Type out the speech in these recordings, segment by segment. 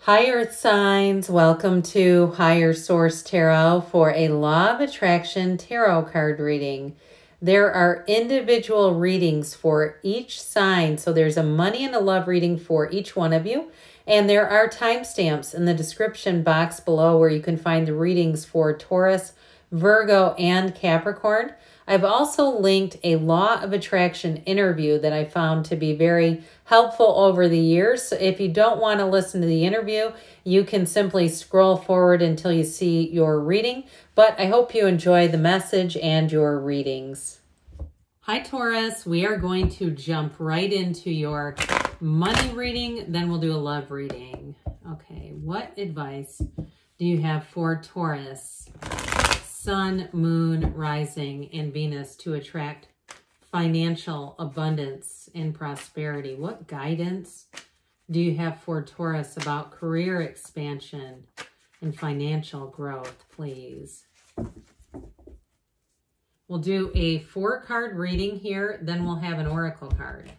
Hi Earth signs, welcome to Higher Source Tarot for a Law of Attraction tarot card reading. There are individual readings for each sign, so there's a money and a love reading for each one of you. And there are timestamps in the description box below where you can find the readings for Taurus, Virgo, and Capricorn. I've also linked a Law of Attraction interview that I found to be very helpful over the years. So if you don't want to listen to the interview, you can simply scroll forward until you see your reading. But I hope you enjoy the message and your readings. Hi Taurus, we are going to jump right into your money reading, then we'll do a love reading. Okay, what advice do you have for Taurus? Sun, Moon, Rising, and Venus to attract financial abundance and prosperity. What guidance do you have for Taurus about career expansion and financial growth, please? We'll do a 4-card reading here, then we'll have an oracle card.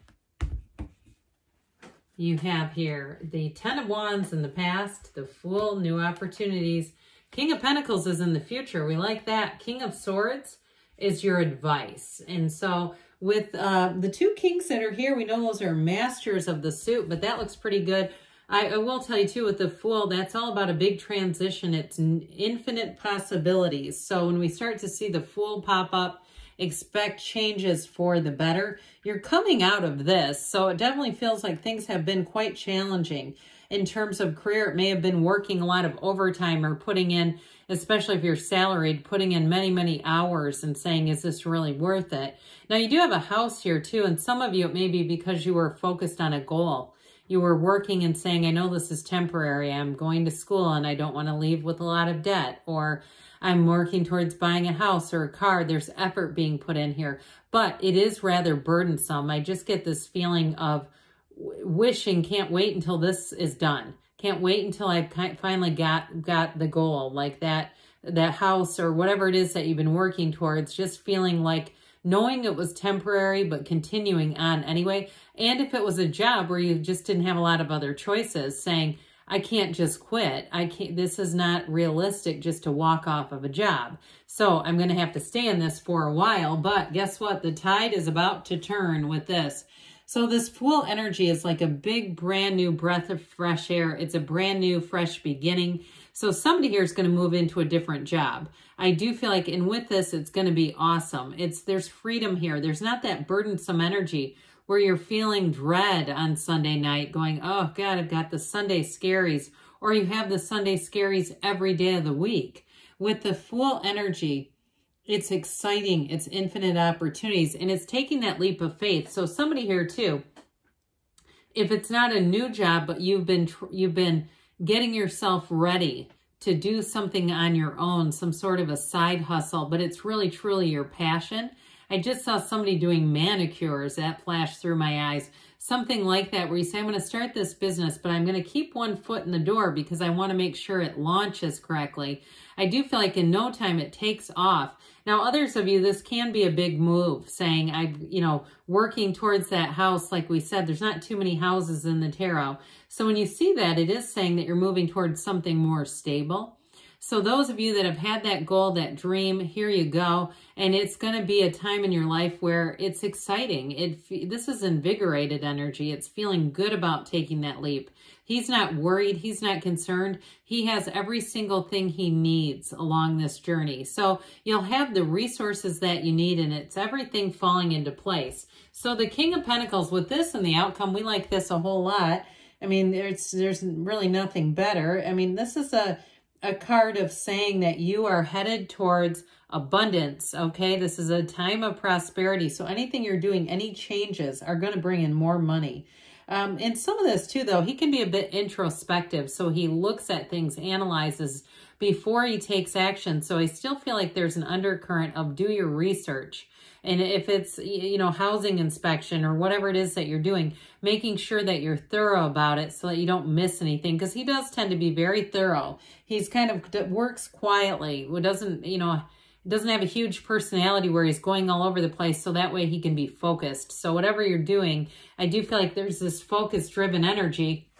You have here the 10 of Wands in the past, the Fool, new opportunities. King of Pentacles is in the future. We like that. King of Swords is your advice. And so with the 2 kings that are here, we know those are masters of the suit, but that looks pretty good. I will tell you too, with the Fool, that's all about a big transition. It's infinite possibilities. So when we start to see the Fool pop up, expect changes for the better. You're coming out of this, so it definitely feels like things have been quite challenging. In terms of career, it may have been working a lot of overtime or putting in, especially if you're salaried, putting in many, many hours and saying, is this really worth it? Now, you do have a house here too, and some of you, it may be because you were focused on a goal. You were working and saying, I know this is temporary. I'm going to school and I don't want to leave with a lot of debt, or I'm working towards buying a house or a car. There's effort being put in here, but it is rather burdensome. I just get this feeling of wishing, can't wait until this is done. Can't wait until I finally got the goal, like that house or whatever it is that you've been working towards, just feeling like knowing it was temporary, but continuing on anyway. And if it was a job where you just didn't have a lot of other choices, saying, I can't just quit. This is not realistic just to walk off of a job. So I'm going to have to stay in this for a while, but guess what? The tide is about to turn with this. So this Fool energy is like a big brand new breath of fresh air. It's a brand new fresh beginning. So somebody here is going to move into a different job. I do feel like, and with this, it's going to be awesome. There's freedom here. There's not that burdensome energy where you're feeling dread on Sunday night going, oh God, I've got the Sunday scaries, or you have the Sunday scaries every day of the week. With the Fool energy, it's exciting, it's infinite opportunities, and it's taking that leap of faith. So somebody here too, if it's not a new job, but you've been getting yourself ready to do something on your own, some sort of a side hustle, but it's really truly your passion. I just saw somebody doing manicures. That flashed through my eyes. Something like that where you say, I'm going to start this business, but I'm going to keep one foot in the door because I want to make sure it launches correctly. I do feel like in no time it takes off. Now, others of you, this can be a big move, saying, working towards that house. Like we said, there's not too many houses in the tarot. So when you see that, it is saying that you're moving towards something more stable. So those of you that have had that goal, that dream, here you go. And it's going to be a time in your life where it's exciting. This is invigorated energy. It's feeling good about taking that leap. He's not worried. He's not concerned. He has every single thing he needs along this journey. So you'll have the resources that you need, and it's everything falling into place. So the King of Pentacles, with this and the outcome, we like this a whole lot. I mean, there's really nothing better. I mean, this is a card of saying that you are headed towards abundance, okay? This is a time of prosperity. So anything you're doing, any changes are going to bring in more money. And some of this too, though, he can be a bit introspective. So he looks at things, analyzes before he takes action. So I still feel like there's an undercurrent of do your research. And if it's, housing inspection or whatever it is that you're doing, making sure that you're thorough about it so that you don't miss anything. Because he does tend to be very thorough. He's kind of works quietly. Doesn't have a huge personality where he's going all over the place. So that way he can be focused. So whatever you're doing, I do feel like there's this focus-driven energy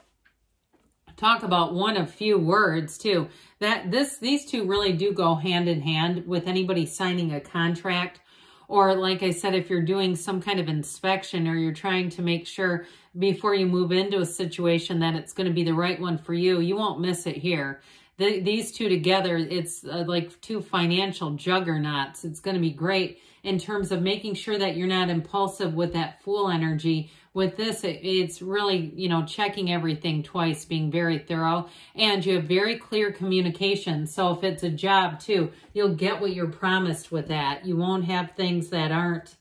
talk about one of few words too. These two really do go hand in hand with anybody signing a contract, or like I said, if you're doing some kind of inspection, or you're trying to make sure before you move into a situation that it's going to be the right one for you. You won't miss it here. These two together, it's like two financial juggernauts. It's going to be great in terms of making sure that you're not impulsive with that Fool energy. With this, it's really, you know, checking everything twice, being very thorough, and you have very clear communication. So if it's a job too, you'll get what you're promised with that. You won't have things that aren't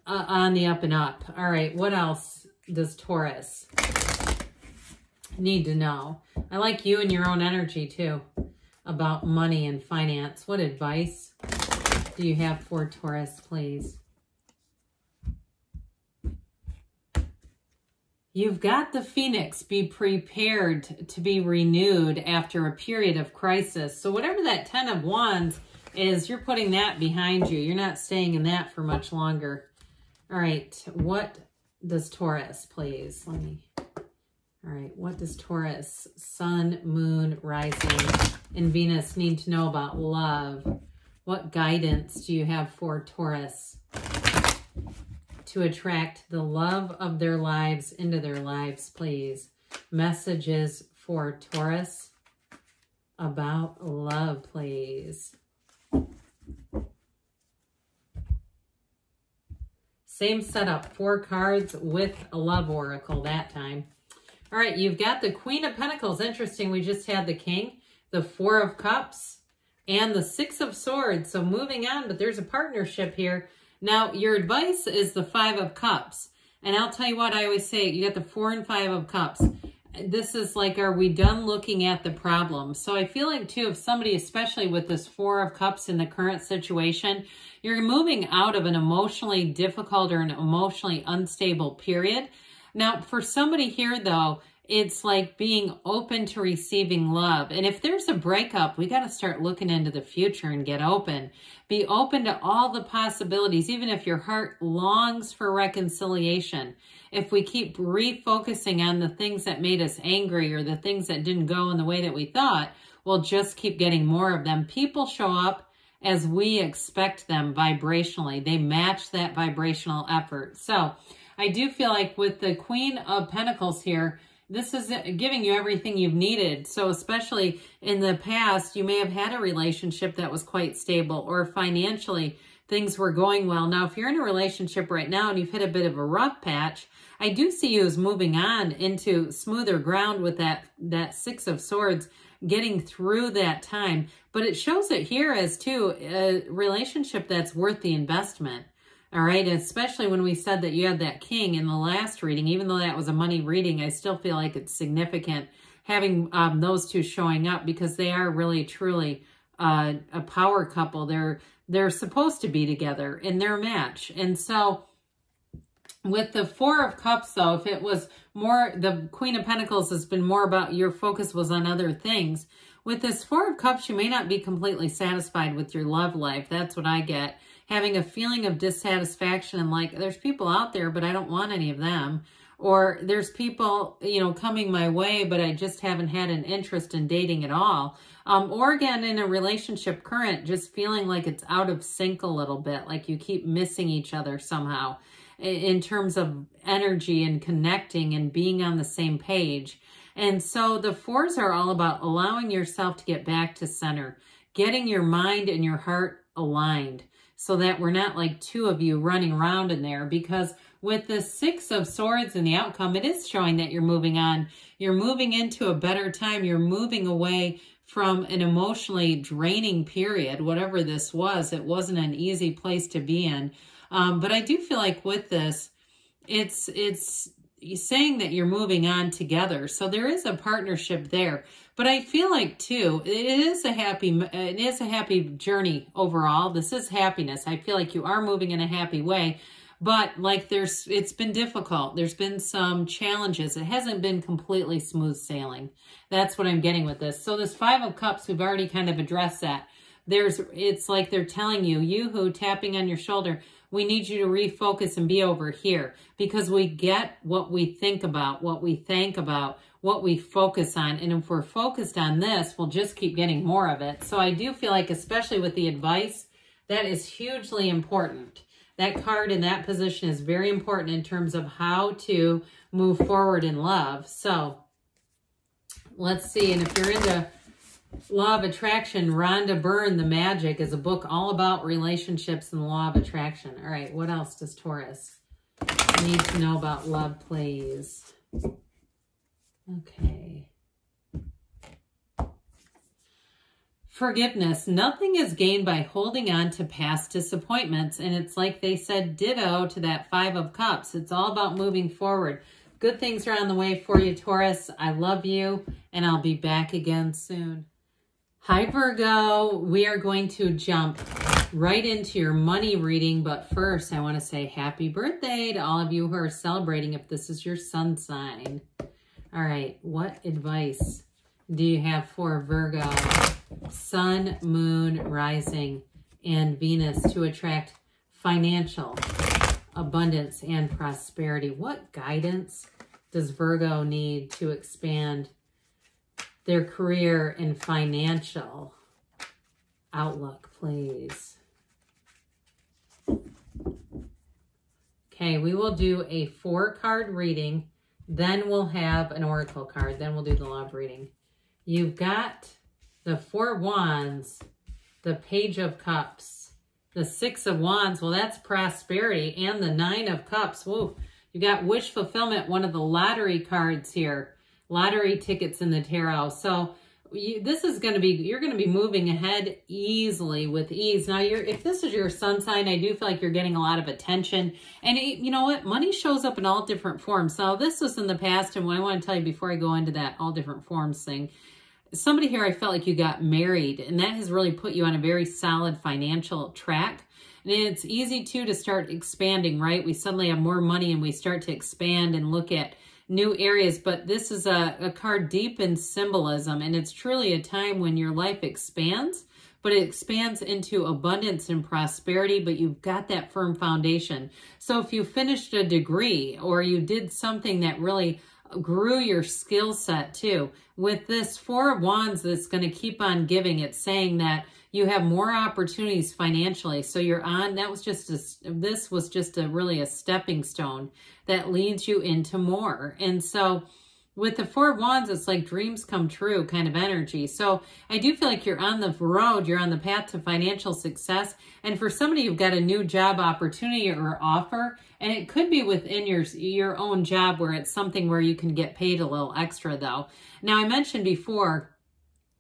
on the up and up. All right, what else does Taurus need to know? I like you and your own energy too, about money and finance. What advice do you have for Taurus, please? You've got the Phoenix. Be prepared to be renewed after a period of crisis. So whatever that 10 of Wands is, you're putting that behind you. You're not staying in that for much longer. All right, what does Taurus, please? All right, what does Taurus, Sun, Moon, Rising, and Venus need to know about love? What guidance do you have for Taurus to attract the love of their lives into their lives, please? Messages for Taurus about love, please. Same setup, 4 cards with a love oracle that time. All right, you've got the Queen of Pentacles. Interesting, we just had the King, the 4 of Cups, and the 6 of Swords. So moving on, but there's a partnership here. Now, your advice is the 5 of Cups. And I'll tell you what, I always say, you got the 4 and 5 of Cups. This is like, are we done looking at the problem? So I feel like, too, if somebody, especially with this 4 of Cups in the current situation, you're moving out of an emotionally difficult or an emotionally unstable period. Now, for somebody here, though, it's like being open to receiving love. And if there's a breakup, we got to start looking into the future and get open. Be open to all the possibilities, even if your heart longs for reconciliation. If we keep refocusing on the things that made us angry or the things that didn't go in the way that we thought, we'll just keep getting more of them. People show up as we expect them vibrationally. They match that vibrational effort. So I do feel like with the Queen of Pentacles here, this is giving you everything you've needed. So especially in the past, you may have had a relationship that was quite stable, or financially things were going well. Now, if you're in a relationship right now and you've hit a bit of a rough patch, I do see you as moving on into smoother ground with that 6 of Swords, getting through that time. But it shows it here as, too, a relationship that's worth the investment. All right, especially when we said that you had that King in the last reading, even though that was a money reading, I still feel like it's significant having those two showing up, because they are really, truly a power couple. They're supposed to be together in their match. And so with the 4 of Cups, though, if it was more, the Queen of Pentacles has been more about your focus was on other things. With this 4 of Cups, you may not be completely satisfied with your love life. That's what I get. Having a feeling of dissatisfaction and like, there's people out there, but I don't want any of them. Or there's people, you know, coming my way, but I just haven't had an interest in dating at all. Or again, in a relationship current, just feeling like it's out of sync a little bit, like you keep missing each other somehow in terms of energy and connecting and being on the same page. And so the 4s are all about allowing yourself to get back to center, getting your mind and your heart aligned, so that we're not like 2 of you running around in there. Because with the 6 of Swords and the outcome, it is showing that you're moving on. You're moving into a better time. You're moving away from an emotionally draining period, whatever this was. It wasn't an easy place to be in. But I do feel like with this, it's saying that you're moving on together. So there is a partnership there. But I feel like, too, it is a happy journey overall. This is happiness. I feel like you are moving in a happy way. But like it's been difficult. There's been some challenges. It hasn't been completely smooth sailing. That's what I'm getting with this. So this 5 of Cups, we've already kind of addressed that. It's like they're telling you, Yoo-hoo, tapping on your shoulder, we need you to refocus and be over here, because we get what we think about, what we think about, what we focus on. And if we're focused on this, we'll just keep getting more of it. So I do feel like, especially with the advice, that is hugely important. That card in that position is very important in terms of how to move forward in love. So let's see. And if you're into Law of Attraction, Rhonda Byrne, The Magic, is a book all about relationships and the law of attraction. All right, what else does Taurus need to know about love, please? Okay. Forgiveness. Nothing is gained by holding on to past disappointments. And it's like they said, ditto to that 5 of Cups. It's all about moving forward. Good things are on the way for you, Taurus. I love you, and I'll be back again soon. Hi, Virgo. We are going to jump right into your money reading. But first, I want to say happy birthday to all of you who are celebrating if this is your sun sign. All right, what advice do you have for Virgo, Sun, Moon, Rising, and Venus to attract financial abundance and prosperity? What guidance does Virgo need to expand their career and financial outlook, please? Okay, we will do a 4-card reading. Then we'll have an oracle card. Then we'll do the love reading. You've got the 4 Wands, the Page of Cups, the 6 of Wands. Well, that's prosperity. And the 9 of Cups. Whoa, you got wish fulfillment, one of the lottery cards here. Lottery tickets in the tarot. So this is going to be, you're going to be moving ahead easily, with ease. Now, if this is your sun sign, I do feel like you're getting a lot of attention. And you know what? Money shows up in all different forms. So this was in the past, and what I want to tell you before I go into that all different forms thing, somebody here, I felt like you got married, and that has really put you on a very solid financial track. And it's easy, too, to start expanding, right? We suddenly have more money, and we start to expand and look at new areas. But this is a card deep in symbolism, and it's truly a time when your life expands, but it expands into abundance and prosperity, but you've got that firm foundation. So if you finished a degree, or you did something that really grew your skill set too, with this 4 of Wands that's going to keep on giving, it's saying that you have more opportunities financially. So you're on, this was just really a stepping stone that leads you into more. And so with the 4 of Wands, it's like dreams come true kind of energy. So I do feel like you're on the road, you're on the path to financial success. And for somebody, you've got a new job opportunity or offer, and it could be within your own job where it's something where you can get paid a little extra though. Now, I mentioned before,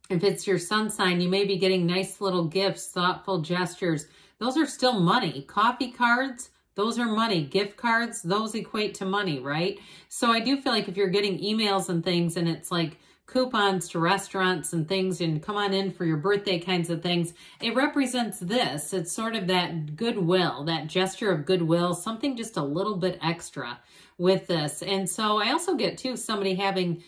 if it's your sun sign, you may be getting nice little gifts, thoughtful gestures. Those are still money. Coffee cards, those are money. Gift cards, those equate to money, right? So I do feel like if you're getting emails and things, and it's like coupons to restaurants and things, and come on in for your birthday kinds of things, it represents this. It's sort of that goodwill, that gesture of goodwill, something just a little bit extra with this. And so I also get, too, somebody having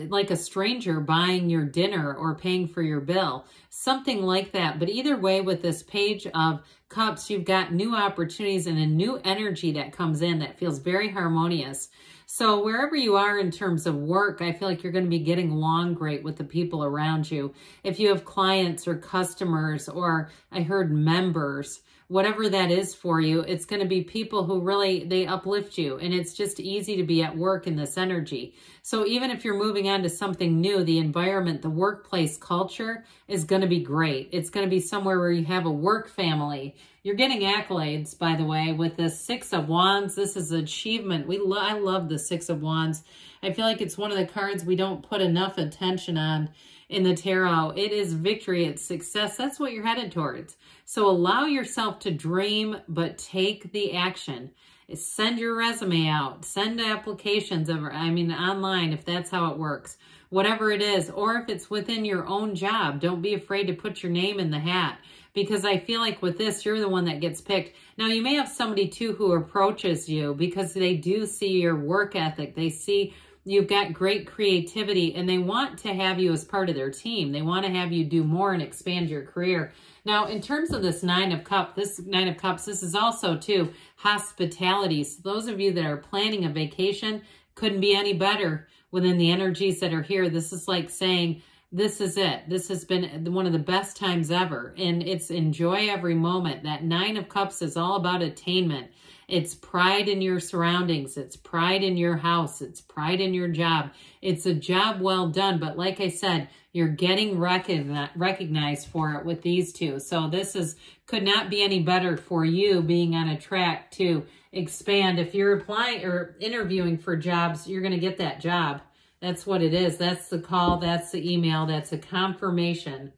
like a stranger buying your dinner or paying for your bill, something like that. But either way, with this Page of Cups, you've got new opportunities and a new energy that comes in that feels very harmonious. So wherever you are in terms of work, I feel like you're going to be getting along great with the people around you. If you have clients or customers, or I heard members, whatever that is for you, it's going to be people who really, they uplift you. And it's just easy to be at work in this energy. So even if you're moving on to something new, the environment, the workplace culture is going to be great. It's going to be somewhere where you have a work family. You're getting accolades, by the way, with this 6 of Wands. This is achievement. I love the 6 of Wands. I feel like it's one of the cards we don't put enough attention on in the tarot. It is victory, it's success. That's what you're headed towards. So allow yourself to dream, but take the action. Send your resume out. Send applications online, if that's how it works. Whatever it is, or if it's within your own job, don't be afraid to put your name in the hat, because I feel like with this, you're the one that gets picked. Now, you may have somebody too who approaches you because they do see your work ethic. They see you've got great creativity, and they want to have you as part of their team. They want to have you do more and expand your career. Now, in terms of this 9 of Cups, this is also, too, hospitality. So those of you that are planning a vacation, couldn't be any better within the energies that are here. This is like saying, this is it. This has been one of the best times ever. And it's enjoy every moment. That Nine of Cups is all about attainment. It's pride in your surroundings. It's pride in your house. It's pride in your job. It's a job well done. But like I said, you're getting recognized for it with these two. So this could not be any better for you being on a track to expand. If you're applying or interviewing for jobs, you're going to get that job. That's what it is. That's the call. That's the email. That's a confirmation.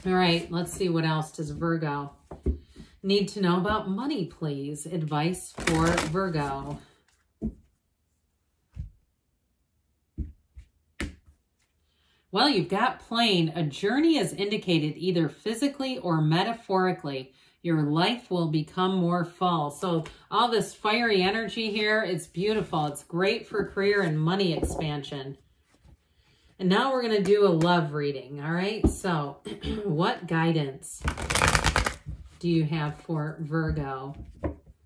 All right, let's see what else does Virgo need to know about money, please. Advice for Virgo. Well, you've got plain. A journey is indicated either physically or metaphorically. Your life will become more full. So all this fiery energy here, it's beautiful. It's great for career and money expansion. And now we're going to do a love reading, all right? So what guidance do you have for Virgo?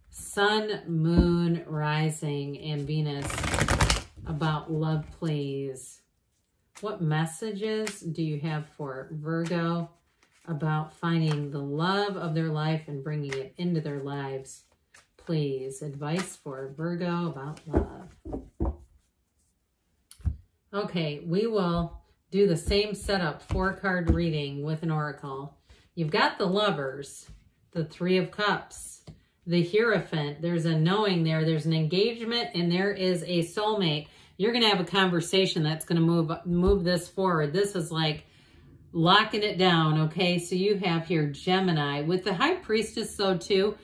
Sun, Moon, Rising, and Venus about love, please. What messages do you have for Virgo about finding the love of their life and bringing it into their lives? Please, advice for Virgo about love. Okay, we will do the same setup, 4-card reading with an oracle. You've got the Lovers, the Three of Cups, the Hierophant. There's a knowing there. There's an engagement, and there is a soulmate. You're going to have a conversation that's going to move this forward. This is like locking it down, okay? So you have here Gemini. With the High Priestess, though, too,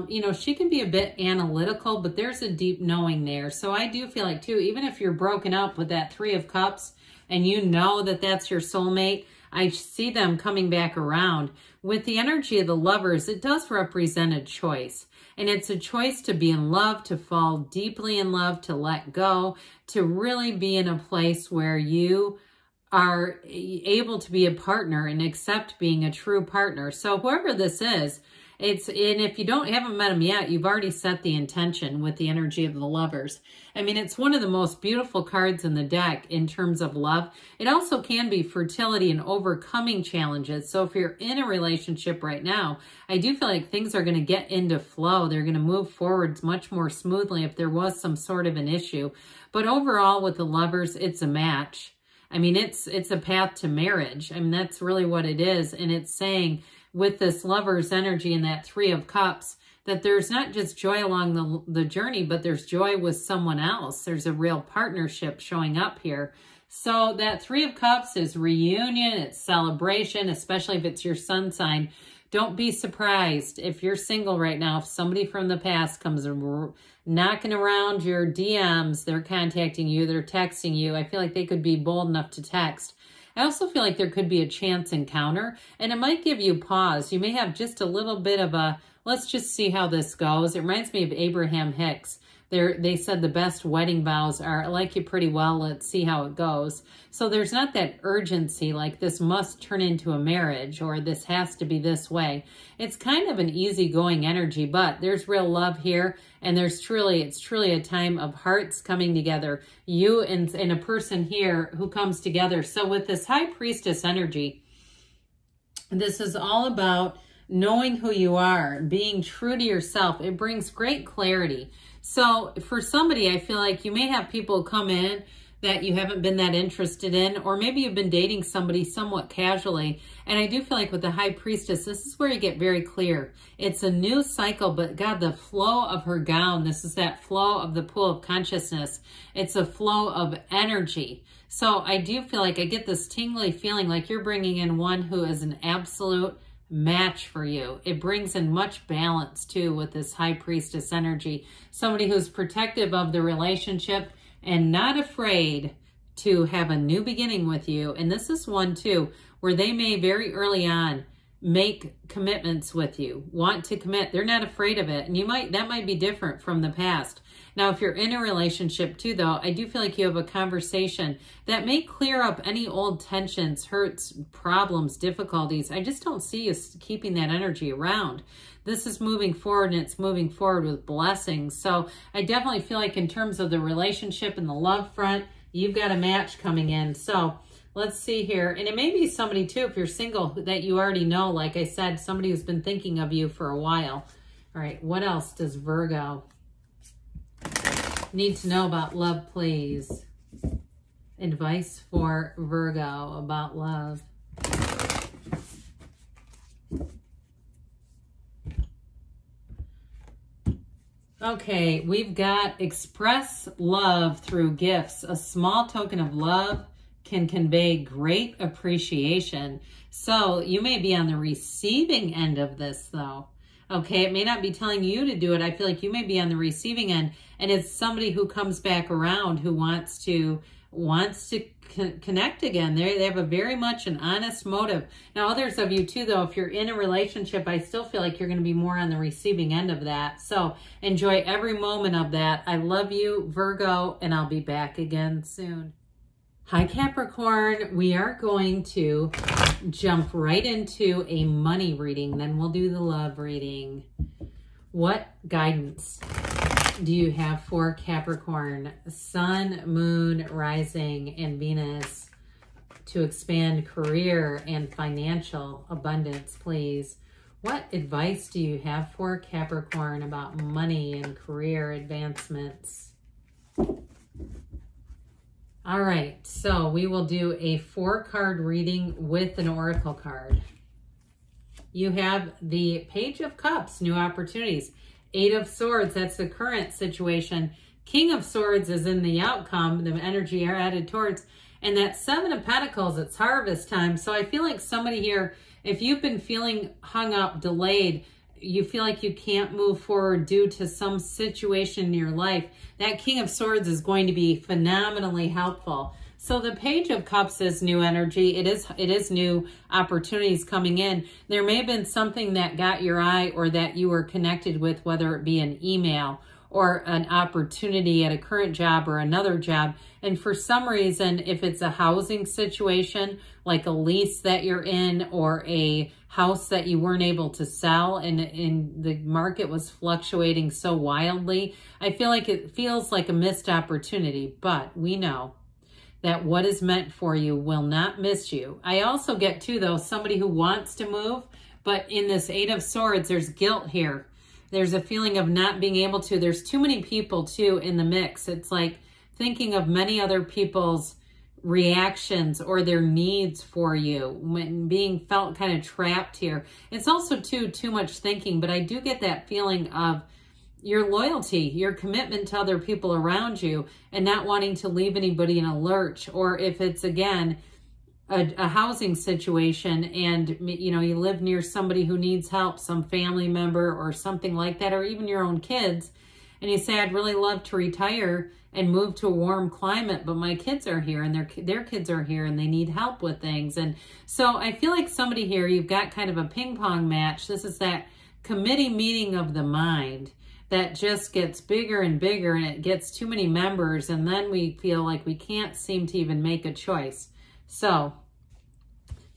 you know, she can be a bit analytical, but there's a deep knowing there. So I do feel like, too, even if you're broken up with that Three of Cups and you know that that's your soulmate, I see them coming back around. With the energy of the Lovers, it does represent a choice. And it's a choice to be in love, to fall deeply in love, to let go, to really be in a place where you are able to be a partner and accept being a true partner. So whoever this is, and if you haven't met them yet, you've already set the intention with the energy of the Lovers. I mean, it's one of the most beautiful cards in the deck in terms of love. It also can be fertility and overcoming challenges. So if you're in a relationship right now, I do feel like things are going to get into flow. They're going to move forwards much more smoothly if there was some sort of an issue. But overall with the Lovers, it's a match. I mean, it's a path to marriage. I mean, that's really what it is. And it's saying with this Lover's energy and that Three of Cups, that there's not just joy along the journey, but there's joy with someone else. There's a real partnership showing up here. So that Three of Cups is reunion, it's celebration, especially if it's your sun sign. Don't be surprised if you're single right now, if somebody from the past comes knocking around your DMs, they're contacting you, they're texting you. I feel like they could be bold enough to text. I also feel like there could be a chance encounter, and it might give you pause. You may have just a little bit of a, let's just see how this goes. It reminds me of Abraham Hicks. They said the best wedding vows are, I like you pretty well, let's see how it goes. So there's not that urgency like this must turn into a marriage or this has to be this way. It's kind of an easygoing energy, but there's real love here, and it's truly a time of hearts coming together. You and a person here who comes together. So with this High Priestess energy, this is all about knowing who you are, being true to yourself. It brings great clarity. So for somebody, I feel like you may have people come in that you haven't been that interested in, or maybe you've been dating somebody somewhat casually. And I do feel like with the High Priestess, this is where you get very clear. It's a new cycle, but God, the flow of her gown, this is that flow of the pool of consciousness. It's a flow of energy. So I do feel like I get this tingly feeling like you're bringing in one who is an absolute match for you. It brings in much balance too with this High Priestess energy. Somebody who's protective of the relationship and not afraid to have a new beginning with you. And this is one too where they may very early on make commitments with you, want to commit. They're not afraid of it. And that might be different from the past. Now, if you're in a relationship too, though, I do feel like you have a conversation that may clear up any old tensions, hurts, problems, difficulties. I just don't see you keeping that energy around. This is moving forward, and it's moving forward with blessings. So I definitely feel like in terms of the relationship and the love front, you've got a match coming in. So let's see here. And it may be somebody too, if you're single, that you already know, like I said, somebody who's been thinking of you for a while. All right, what else does Virgo need to know about love, please? Advice for Virgo about love. Okay, we've got express love through gifts. A small token of love can convey great appreciation. So you may be on the receiving end of this, though. Okay, it may not be telling you to do it. I feel like you may be on the receiving end, and it's somebody who comes back around who wants to connect again. They have a very much an honest motive. Now, others of you too, though, if you're in a relationship, I still feel like you're going to be more on the receiving end of that. So enjoy every moment of that. I love you, Virgo, and I'll be back again soon. Hi, Capricorn. We are going to jump right into a money reading. Then we'll do the love reading. What guidance do you have for Capricorn, Sun, Moon, Rising, and Venus to expand career and financial abundance, please? What advice do you have for Capricorn about money and career advancements? All right, so we will do a 4-card reading with an oracle card. You have the Page of Cups, new opportunities. 8 of Swords, that's the current situation. King of Swords is in the outcome, the energy are added towards. And that 7 of Pentacles, it's harvest time. So I feel like somebody here, if you've been feeling hung up, delayed, you feel like you can't move forward due to some situation in your life, that King of Swords is going to be phenomenally helpful. So the Page of Cups is new energy. It is new opportunities coming in. There may have been something that got your eye or that you were connected with, whether it be an email or an opportunity at a current job or another job. And for some reason, if it's a housing situation, like a lease that you're in or a house that you weren't able to sell and the market was fluctuating so wildly, I feel like it feels like a missed opportunity, but we know that what is meant for you will not miss you. I also get too, though, somebody who wants to move, but in this 8 of Swords, there's guilt here. There's a feeling of not being able to. There's too many people too in the mix. It's like thinking of many other people's reactions or their needs for you, when being felt kind of trapped here. It's also too much thinking, but I do get that feeling of your loyalty, your commitment to other people around you, and not wanting to leave anybody in a lurch. Or if it's, again, a housing situation and, you know, you live near somebody who needs help, some family member or something like that, or even your own kids, and you say, I'd really love to retire and move to a warm climate, but my kids are here and their kids are here and they need help with things. And so I feel like somebody here, you've got kind of a ping pong match. This is that committee meeting of the mind that just gets bigger and bigger, and it gets too many members, and then we feel like we can't seem to even make a choice. So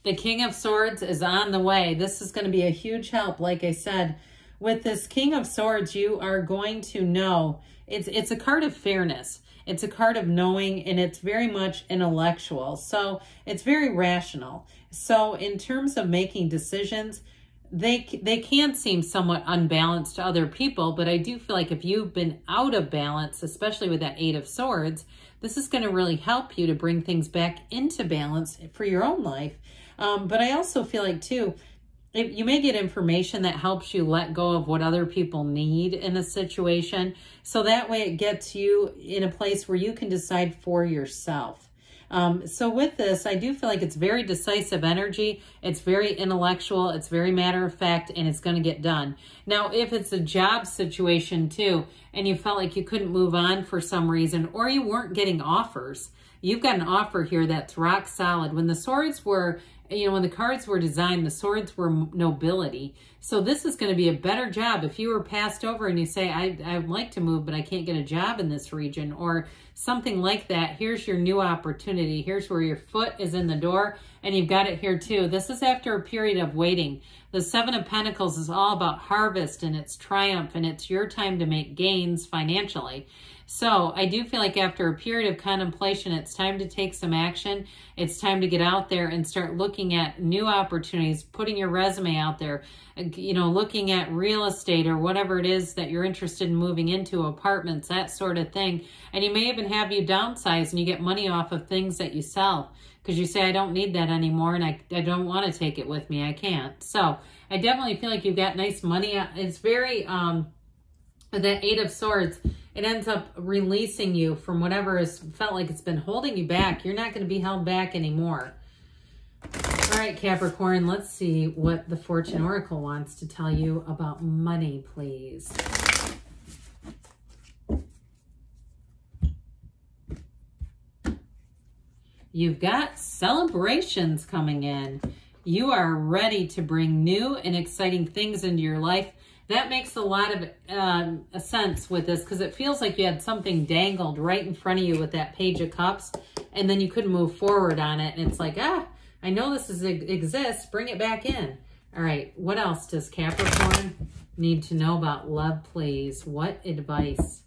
the King of Swords is on the way. This is going to be a huge help. Like I said, with this King of Swords, you are going to know, it's a card of fairness. It's a card of knowing, and it's very much intellectual. So it's very rational. So in terms of making decisions, they can seem somewhat unbalanced to other people, but I do feel like if you've been out of balance, especially with that 8 of Swords, this is going to really help you to bring things back into balance for your own life. But I also feel like, too, you may get information that helps you let go of what other people need in a situation. So that way it gets you in a place where you can decide for yourself. So with this, I do feel like it's very decisive energy. It's very intellectual. It's very matter of fact, and it's going to get done. Now, if it's a job situation too, and you felt like you couldn't move on for some reason, or you weren't getting offers, you've got an offer here that's rock solid. When the Swords were You know, when the cards were designed, the swords were nobility. So this is going to be a better job. If you were passed over and you say, I'd like to move, but I can't get a job in this region or something like that, here's your new opportunity. Here's where your foot is in the door, and you've got it here too. This is after a period of waiting. The Seven of Pentacles is all about harvest and it's triumph, and it's your time to make gains financially. So I do feel like after a period of contemplation, it's time to take some action. It's time to get out there and start looking at new opportunities, putting your resume out there, you know, looking at real estate or whatever it is that you're interested in moving into, apartments, that sort of thing. And you may even have you downsize and you get money off of things that you sell because you say, I don't need that anymore and I don't want to take it with me. I can't. So I definitely feel like you've got nice money. It's very, that Eight of Swords, it ends up releasing you from whatever has felt like it's been holding you back. You're not going to be held back anymore. All right, Capricorn, let's see what the Fortune Oracle wants to tell you about money, please. You've got celebrations coming in. You are ready to bring new and exciting things into your life. That makes a lot of sense with this because it feels like you had something dangled right in front of you with that Page of Cups, and then you couldn't move forward on it. And it's like, I know this exists. Bring it back in. All right, what else does Capricorn need to know about love, please? What advice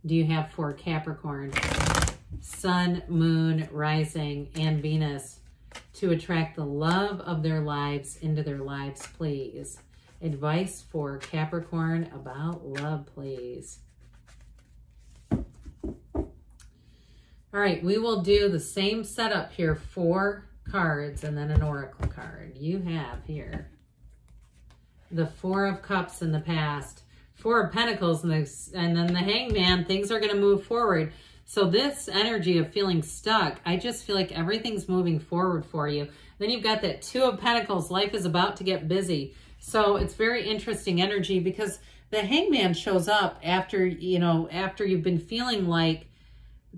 do you have for Capricorn? Sun, Moon, Rising, and Venus to attract the love of their lives into their lives, please. Advice for Capricorn about love, please. All right, we will do the same setup here, 4 cards and then an oracle card. You have here the Four of Cups in the past, Four of Pentacles, and then the Hangman. Things are going to move forward. So this energy of feeling stuck, I just feel like everything's moving forward for you. Then you've got that Two of Pentacles. Life is about to get busy. So it's very interesting energy because the Hangman shows up after, you know, after you've been feeling like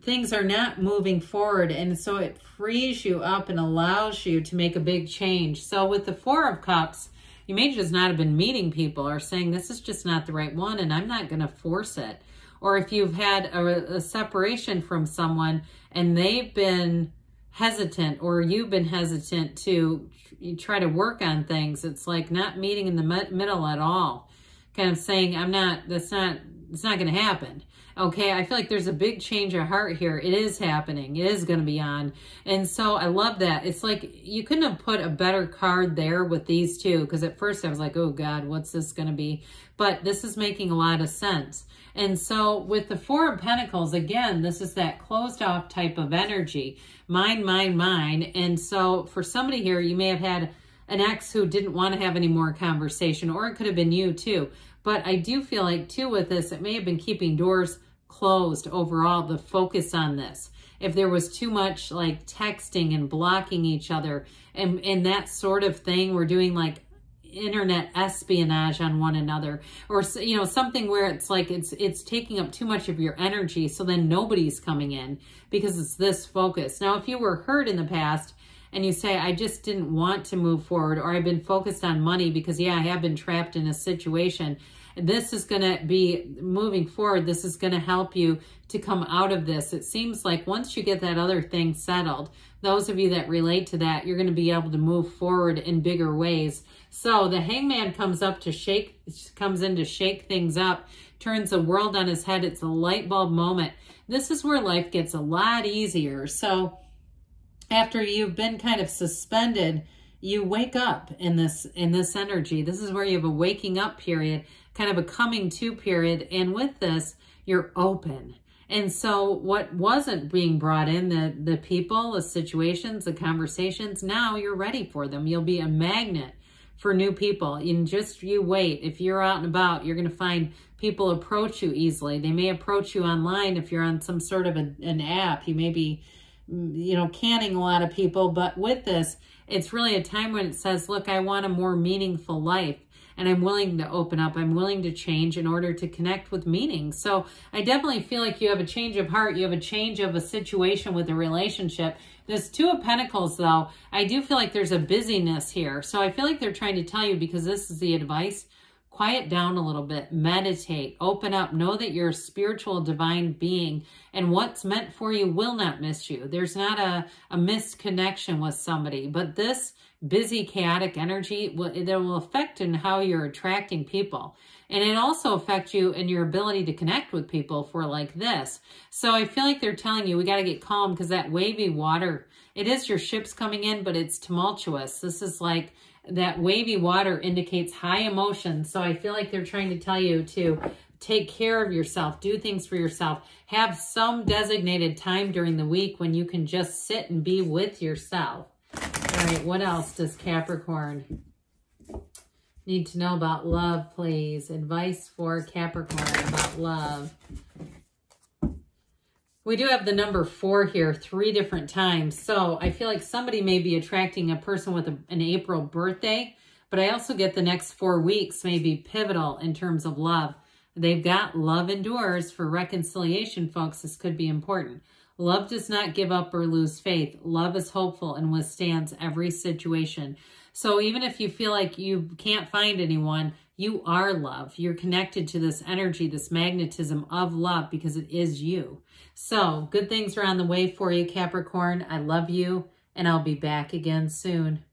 things are not moving forward. And so it frees you up and allows you to make a big change. So with the Four of Cups, you may just not have been meeting people or saying, this is just not the right one and I'm not going to force it. Or if you've had a separation from someone and they've been hesitant or you've been hesitant to try to work on things, it's like not meeting in the middle at all. Kind of saying, it's not going to happen. Okay, I feel like there's a big change of heart here. It is happening. It is going to be on. And so I love that. It's like you couldn't have put a better card there with these two, because at first I was like, oh God, what's this going to be? But this is making a lot of sense. And so with the Four of Pentacles, again, this is that closed off type of energy. Mine, mine, mine. And so for somebody here, you may have had an ex who didn't want to have any more conversation, or it could have been you too. But I do feel like too with this, it may have been keeping doors closed overall, the focus on this. If there was too much like texting and blocking each other and that sort of thing, we're doing like internet espionage on one another, or, you know, something where it's like it's taking up too much of your energy, so then nobody's coming in because it's this focus. Now, if you were hurt in the past and you say, I just didn't want to move forward, or I've been focused on money because, yeah, I have been trapped in a situation, this is going to be moving forward. This is going to help you to come out of this. It seems like once you get that other thing settled, those of you that relate to that, you're going to be able to move forward in bigger ways. So the Hangman comes in to shake things up, turns the world on his head. It's a light bulb moment. This is where life gets a lot easier. So after you've been kind of suspended, you wake up in this energy. This is where you have a waking up period, kind of a coming to period. And with this, you're open. And so what wasn't being brought in, the people, the situations, the conversations, now you're ready for them. You'll be a magnet for new people. And just you wait. If you're out and about, you're going to find people approach you easily. They may approach you online if you're on some sort of an app. You may be, you know, canning a lot of people. But with this, it's really a time when it says, look, I want a more meaningful life. And I'm willing to open up. I'm willing to change in order to connect with meaning. So I definitely feel like you have a change of heart. You have a change of a situation with a relationship This Two of Pentacles, though, I do feel like there's a busyness here. So I feel like they're trying to tell you, because this is the advice, quiet down a little bit, meditate, open up, know that you're a spiritual divine being, and what's meant for you will not miss you. There's not a missed connection with somebody, but this busy, chaotic energy, that will affect in how you're attracting people. And it also affects you in your ability to connect with people for like this. So I feel like they're telling you, we got to get calm, because that wavy water, it is your ships coming in, but it's tumultuous. This is like, that wavy water indicates high emotion. So I feel like they're trying to tell you to take care of yourself, do things for yourself, have some designated time during the week when you can just sit and be with yourself. All right, what else does Capricorn need to know about love, please? Advice for Capricorn about love. We do have the number 4 here 3 different times. So I feel like somebody may be attracting a person with an April birthday, but I also get the next 4 weeks may be pivotal in terms of love. They've got love endures for reconciliation, folks. This could be important. Love does not give up or lose faith. Love is hopeful and withstands every situation. So even if you feel like you can't find anyone, you are love. You're connected to this energy, this magnetism of love, because it is you. So good things are on the way for you, Capricorn. I love you, and I'll be back again soon.